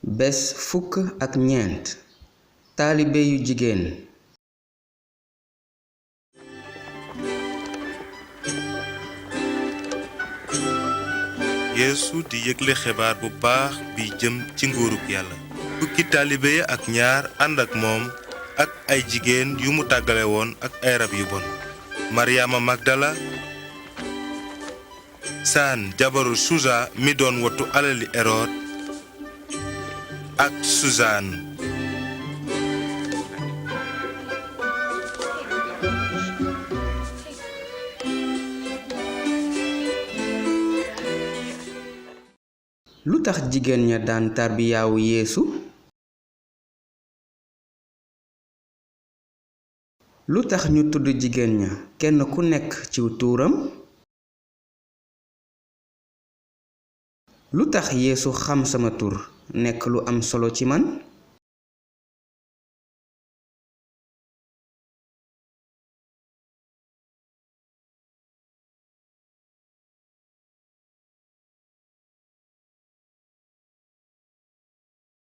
bés fukk ak ñeent taalibe yu jigéen. Yeesu di yëgle xibaar bu baax bi jëm ci nguurug yàlla. fukki taalibe ya ak ñaar ànd ak moom ak ay jigéen yu mu tàggale woon ak ay rab yu bon. Maryaama Magdala, saan jabaru suza mi doon wattu alali erod ak suzaan. lu tax jigéen ña daan tarbiyaawu yeesu? lu tax ñu tudd jigéen ña kenn ku nekk ci tuuram? lu tax yeesu xam sama tur nekk lu am solo ci man?